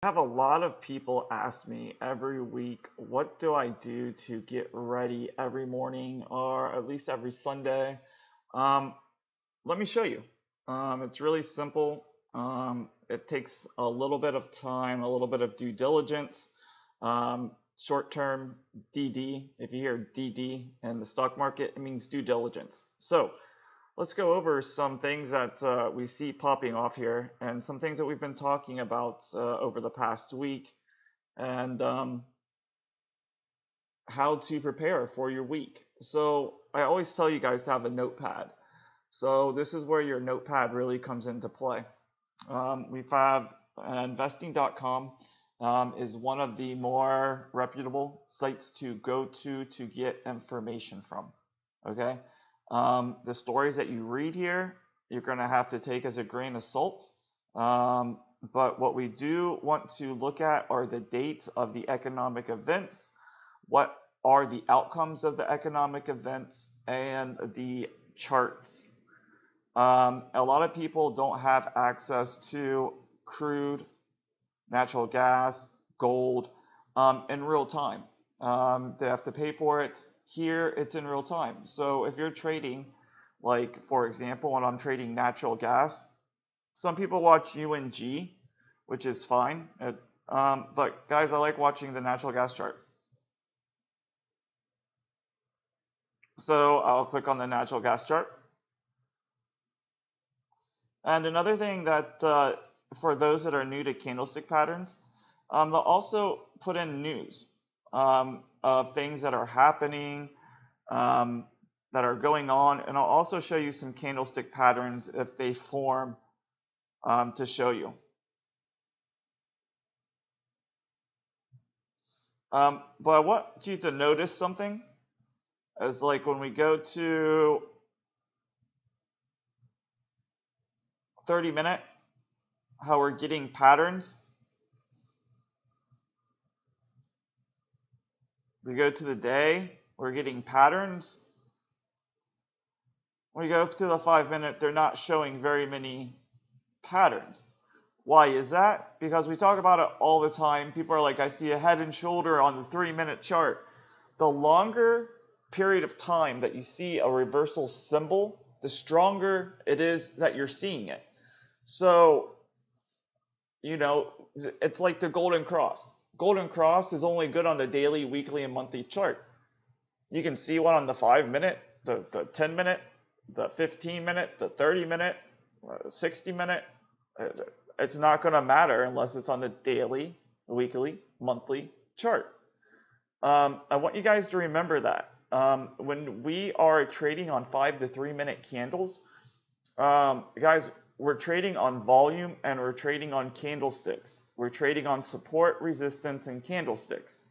I have a lot of people ask me every week, what do I do to get ready every morning or at least every Sunday? Um, Let me show you. It's really simple. It takes a little bit of time, a little bit of due diligence. Short-term DD, if you hear DD in the stock market, it means due diligence. So let's go over some things that we see popping off here and some things that we've been talking about over the past week and how to prepare for your week. So I always tell you guys to have a notepad. So this is where your notepad really comes into play. We have investing.com is one of the more reputable sites to go to get information from. Okay, the stories that you read here, you're going to have to take as a grain of salt. But what we do want to look at are the dates of the economic events, what are the outcomes of the economic events, and the charts. A lot of people don't have access to crude, natural gas, gold in real time. They have to pay for it. Here, it's in real time. So if you're trading, like for example, when I'm trading natural gas, some people watch UNG, which is fine. But guys, I like watching the natural gas chart. So I'll click on the natural gas chart. And another thing that for those that are new to candlestick patterns, they'll also put in news of things that are happening, that are going on, and I'll also show you some candlestick patterns if they form to show you. But I want you to notice something, as like when we go to 30-minute, how we're getting patterns. We go to the day, we're getting patterns. When we go to the 5-minute, they're not showing very many patterns. Why is that? Because we talk about it all the time. People are like, I see a head and shoulder on the 3-minute chart. The longer period of time that you see a reversal symbol, the stronger it is that you're seeing it. So, you know, it's like the Golden Cross. Golden Cross is only good on the daily, weekly, and monthly chart. You can see one on the 5-minute, the 10-minute, the 15-minute, the 30-minute, 60-minute. It's not going to matter unless it's on the daily, weekly, monthly chart. I want you guys to remember that. When we are trading on 5 to 3-minute candles, guys, we're trading on volume and we're trading on candlesticks. We're trading on support, resistance, and candlesticks.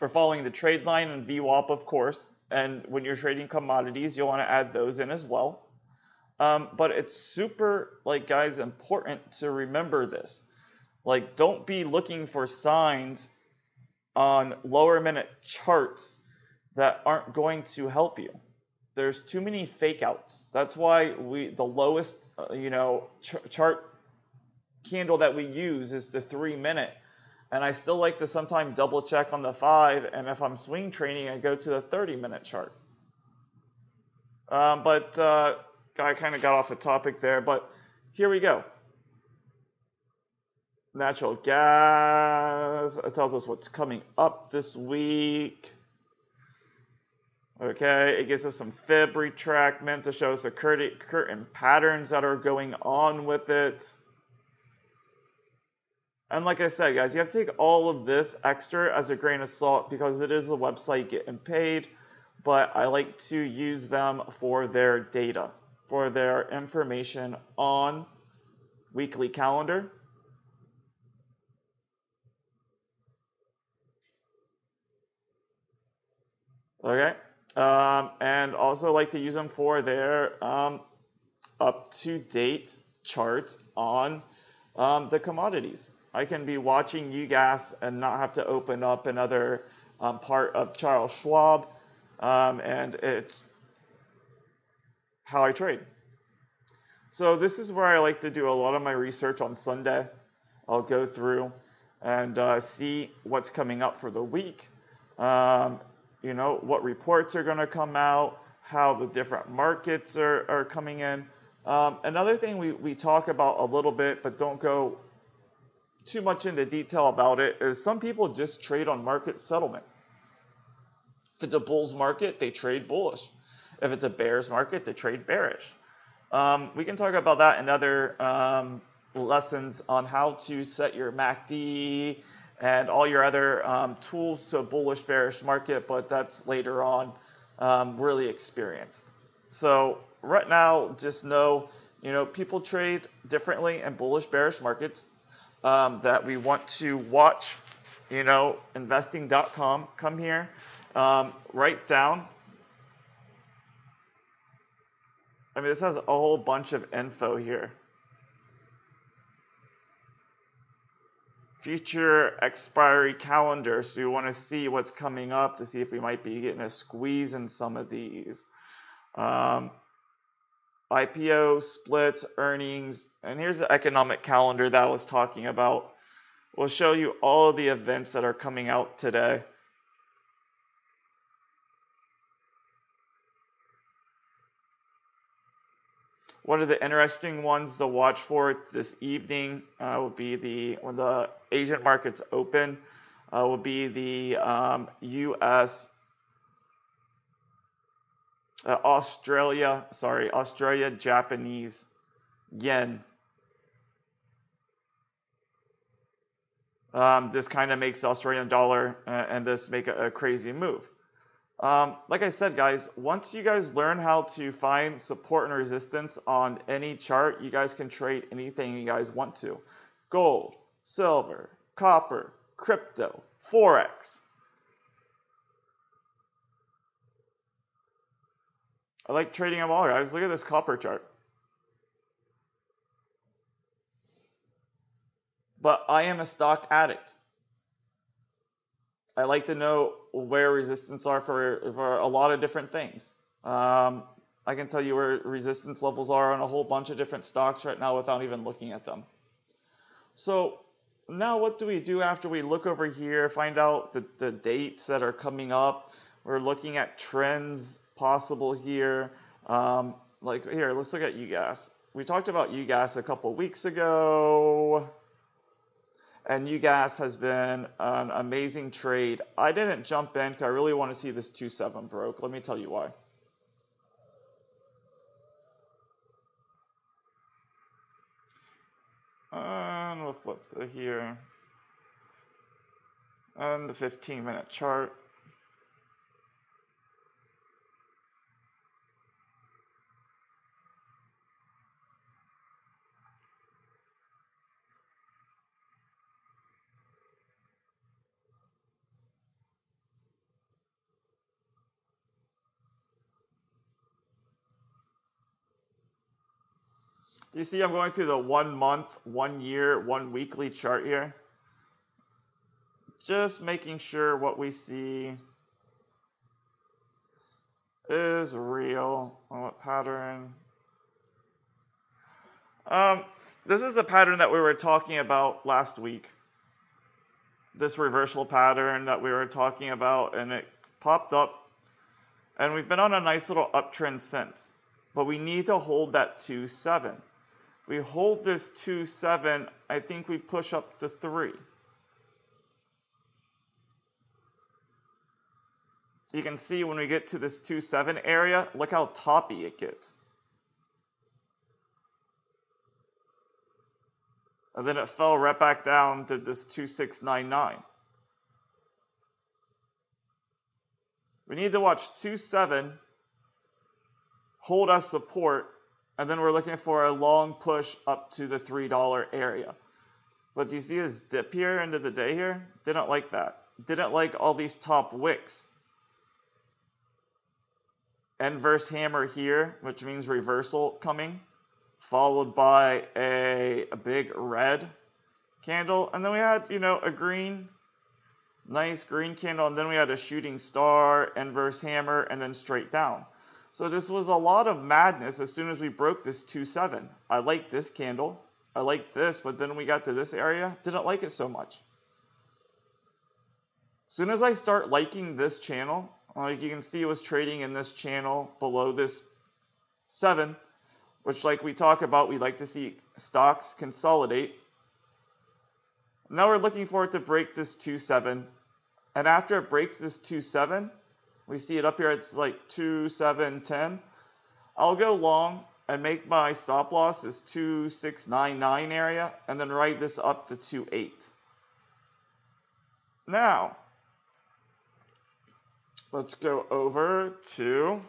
We're following the trade line and VWAP, of course. And when you're trading commodities, you'll want to add those in as well. But it's super, like, guys, important to remember this. Like, don't be looking for signs on lower minute charts that aren't going to help you. There's too many fake outs. That's why the lowest, chart candle that we use is the 3-minute. And I still like to sometimes double check on the 5, and if I'm swing trading, I go to the 30-minute chart. I kind of got off the topic there, but here we go. Natural gas, it tells us what's coming up this week. Okay, it gives us some fib retractment to show us the current patterns that are going on with it. And like I said, guys, you have to take all of this extra as a grain of salt because it is a website getting paid, but I like to use them for their data, for their information on weekly calendar. Okay, and also like to use them for their up-to-date chart on the commodities. I can be watching UGAS and not have to open up another part of Charles Schwab, and it's how I trade. So this is where I like to do a lot of my research on Sunday. I'll go through and see what's coming up for the week. You know, what reports are going to come out, how the different markets are coming in. Another thing we talk about a little bit, but don't go too much into detail about it, is some people just trade on market settlement. If it's a bull's market, they trade bullish. If it's a bear's market, they trade bearish. We can talk about that in other lessons on how to set your MACD and all your other tools to a bullish bearish market, but that's later on, really experienced. So right now, just know, you know, people trade differently in bullish bearish markets that we want to watch. You know, investing.com, come here, write down. I mean, this has a whole bunch of info here. Future expiry calendar, so you want to see what's coming up to see if we might be getting a squeeze in some of these. IPO, splits, earnings, and here's the economic calendar that I was talking about. We'll show you all of the events that are coming out today. One of the interesting ones to watch for this evening will be when the Asian markets open, will be the Australia Japanese yen. This kind of makes the Australian dollar and this make a crazy move. Like I said, guys, once you guys learn how to find support and resistance on any chart, you guys can trade anything you guys want to. Gold, silver, copper, crypto, Forex. I like trading them all, guys. Look at this copper chart. But I am a stock addict. I like to know where resistance are for a lot of different things. I can tell you where resistance levels are on a whole bunch of different stocks right now without even looking at them. So now what do we do after we look over here, find out the dates that are coming up? We're looking at trends possible here. Like here, let's look at UGAS. We talked about UGAS a couple weeks ago. And UGAS has been an amazing trade. I didn't jump in because I really want to see this 2.7 broke. Let me tell you why. And we'll flip to here. And the 15-minute chart. Do you see I'm going through the 1 month, 1 year, 1 weekly chart here? Just making sure what we see is real. What pattern? This is a pattern that we were talking about last week. This reversal pattern that we were talking about, and it popped up. And we've been on a nice little uptrend since. But we need to hold that 2.7. We hold this 2.7, I think we push up to 3. You can see when we get to this 2.7 area, look how toppy it gets. And then it fell right back down to this 2.699. We need to watch 2.7 hold as support, and then we're looking for a long push up to the $3 area. But do you see this dip here into the day here? Didn't like that. Didn't like all these top wicks. Inverse hammer here, which means reversal coming, followed by a big red candle. And then we had, you know, a green, nice green candle. And then we had a shooting star, inverse hammer, and then straight down. So this was a lot of madness as soon as we broke this 2-7. I like this candle. I like this, but then we got to this area, didn't like it so much. As soon as I start liking this channel, like you can see it was trading in this channel below this 7, which like we talk about, we like to see stocks consolidate. Now we're looking for it to break this 2-7. And after it breaks this 2-7, we see it up here, it's like 2-7-10. I'll go long and make my stop loss this 2-6-9-9 area, and then write this up to 2-8. Now, let's go over to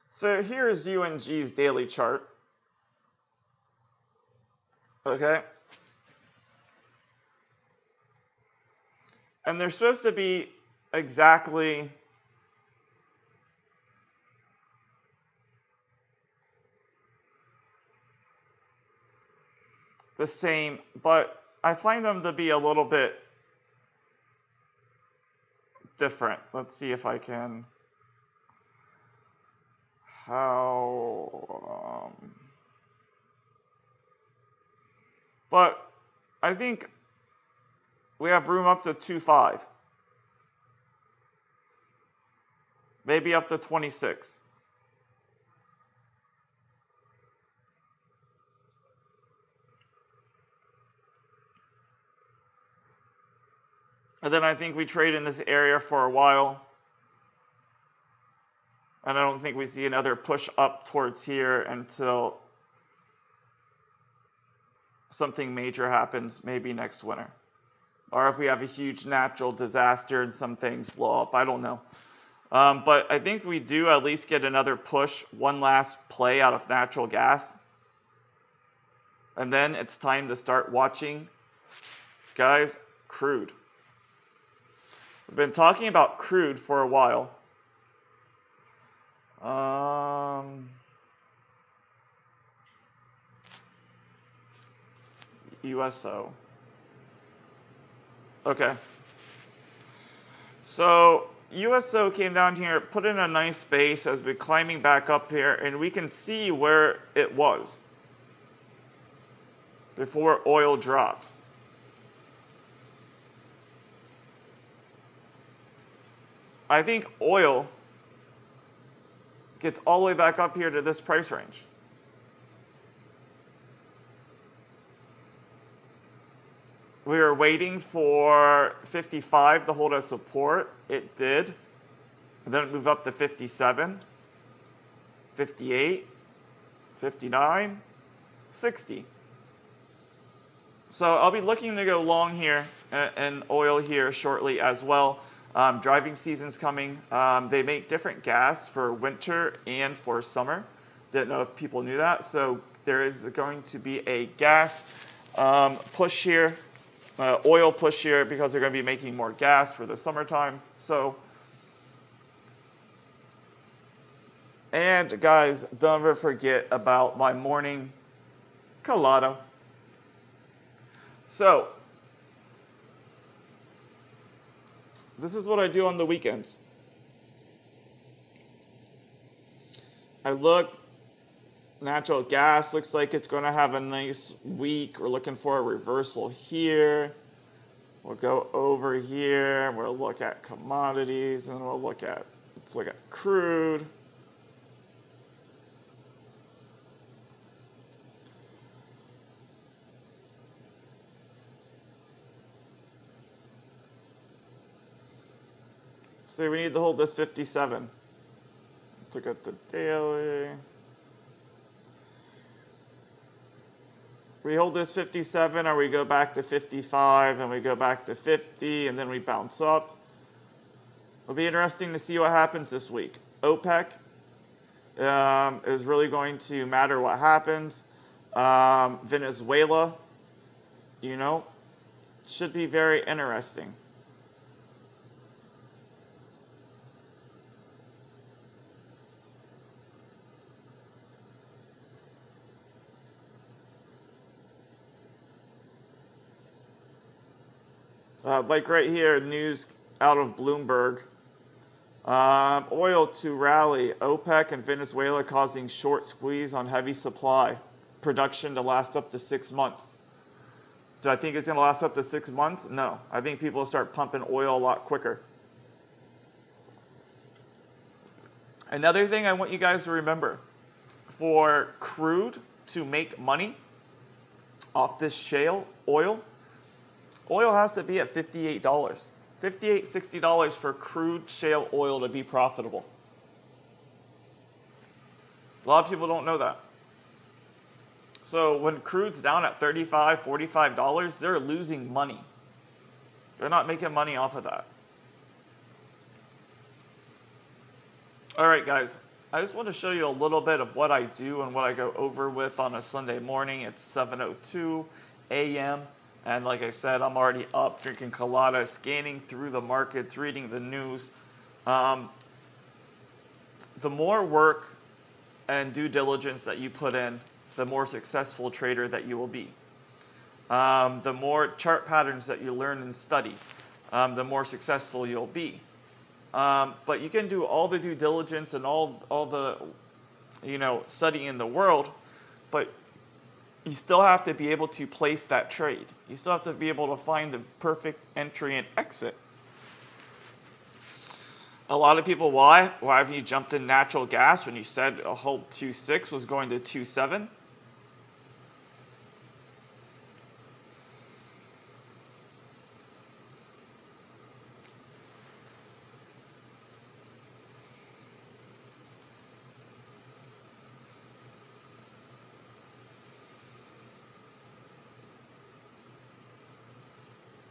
so here's UNG's daily chart. Okay. And they're supposed to be exactly the same, but I find them to be a little bit different. Let's see if I can, but I think we have room up to 2.5, maybe up to 26. And then I think we trade in this area for a while. And I don't think we see another push up towards here until something major happens, maybe next winter. Or if we have a huge natural disaster and some things blow up, I don't know. But I think we do at least get another push, one last play out of natural gas. And then it's time to start watching, guys, crude. We've been talking about crude for a while. USO. Okay. So USO came down here, put in a nice base, has been climbing back up here, and we can see where it was before oil dropped. I think oil gets all the way back up here to this price range. We were waiting for 55 to hold as support. It did. And then it moved up to 57, 58, 59, 60. So I'll be looking to go long here and oil here shortly as well. Driving season's coming. They make different gas for winter and for summer. Didn't know if people knew that. So there is going to be a gas push here, oil push here, because they're going to be making more gas for the summertime. So, and guys, don't ever forget about my morning colada. So, this is what I do on the weekends. I look, natural gas looks like it's going to have a nice week. We're looking for a reversal here. We'll go over here. We'll look at commodities, and let's look at crude. So we need to hold this 57. Let's look at the daily. We hold this 57, or we go back to 55, and we go back to 50, and then we bounce up. It'll be interesting to see what happens this week. OPEC is really going to matter what happens. Venezuela, should be very interesting. Like right here, news out of Bloomberg. Oil to rally. OPEC and Venezuela causing short squeeze on heavy supply. Production to last up to 6 months. Do I think it's going to last up to 6 months? No. I think people will start pumping oil a lot quicker. Another thing I want you guys to remember, for crude to make money off this shale oil has to be at $58. $58, $60 for crude shale oil to be profitable. A lot of people don't know that. So when crude's down at $35, $45, they're losing money. They're not making money off of that. All right, guys. I just want to show you a little bit of what I do and what I go over with on a Sunday morning. It's 7:02 a.m. And like I said, I'm already up drinking colada, scanning through the markets, reading the news. The more work and due diligence that you put in, the more successful trader that you will be. The more chart patterns that you learn and study, the more successful you'll be. But you can do all the due diligence and all the studying in the world, but you still have to be able to place that trade. You still have to be able to find the perfect entry and exit. A lot of people, why have you jumped in natural gas when you said a whole 2.6 was going to 2.7?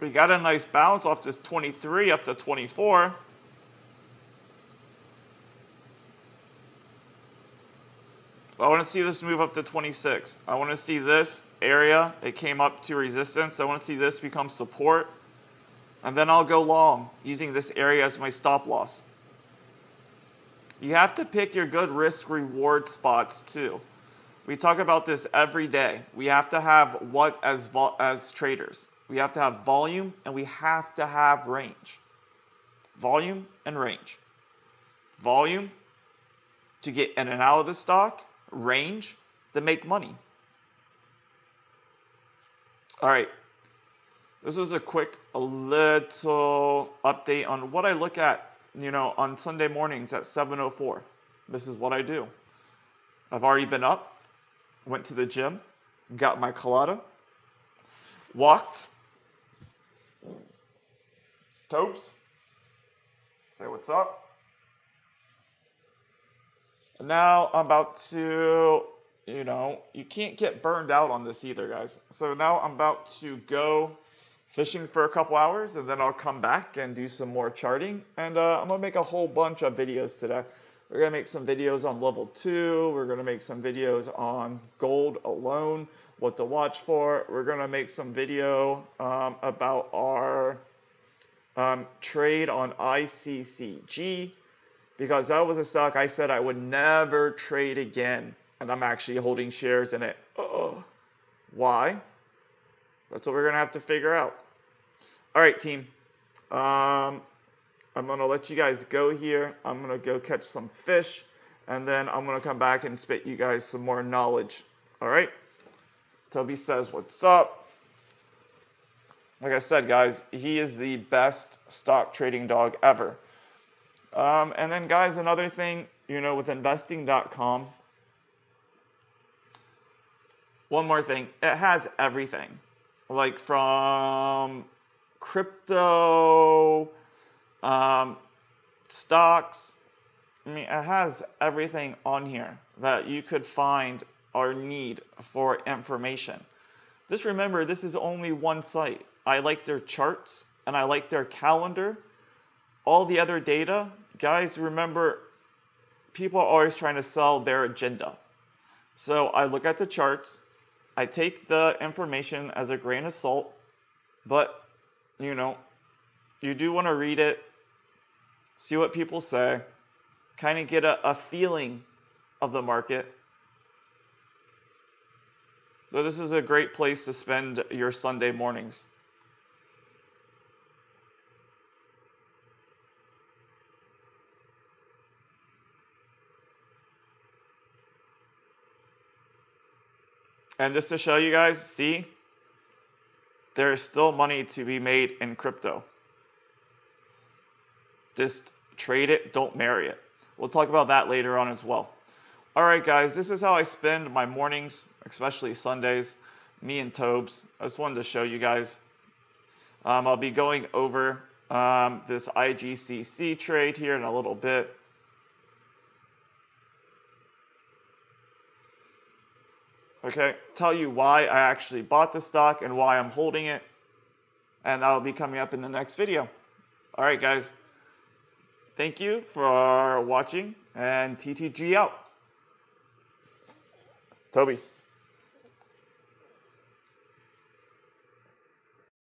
We got a nice bounce off this 23 up to 24. I want to see this move up to 26. I want to see this area. It came up to resistance. I want to see this become support. And then I'll go long using this area as my stop loss. You have to pick your good risk reward spots too. We talk about this every day. We have to have what as traders? We have to have volume and we have to have range. Volume and range. Volume to get in and out of the stock. Range to make money. All right. This was a little update on what I look at, on Sunday mornings at 7:04. This is what I do. I've already been up, went to the gym, got my colada, walked, toast, say what's up. And now I'm about to, you can't get burned out on this either, guys. So now I'm about to go fishing for a couple hours, and then I'll come back and do some more charting. And I'm going to make a whole bunch of videos today. We're going to make some videos on level 2. We're going to make some videos on gold alone, what to watch for. We're going to make some video about our trade on ICCG, because that was a stock I said I would never trade again, and I'm actually holding shares in it. Why? That's what we're going to have to figure out. All right, team. I'm going to let you guys go here. I'm going to go catch some fish, and then I'm going to come back and spit you guys some more knowledge. All right? Toby says, what's up? Like I said, guys, he is the best stock trading dog ever. And then, guys, another thing, with investing.com, one more thing, it has everything. Like from crypto, stocks, it has everything on here that you could find or need for information. Just remember, this is only one site. I like their charts and I like their calendar. All the other data, guys, remember, people are always trying to sell their agenda. So I look at the charts, I take the information as a grain of salt, but, you do want to read it, see what people say, kind of get a feeling of the market. So this is a great place to spend your Sunday mornings. And just to show you guys, see, there is still money to be made in crypto. Just trade it, don't marry it. We'll talk about that later on as well. Alright guys, this is how I spend my mornings, especially Sundays, me and Tobes. I just wanted to show you guys. I'll be going over this IGCC trade here in a little bit. Okay, tell you why I actually bought the stock and why I'm holding it. And that'll be coming up in the next video. Alright guys, thank you for watching, and TTG out. Toby.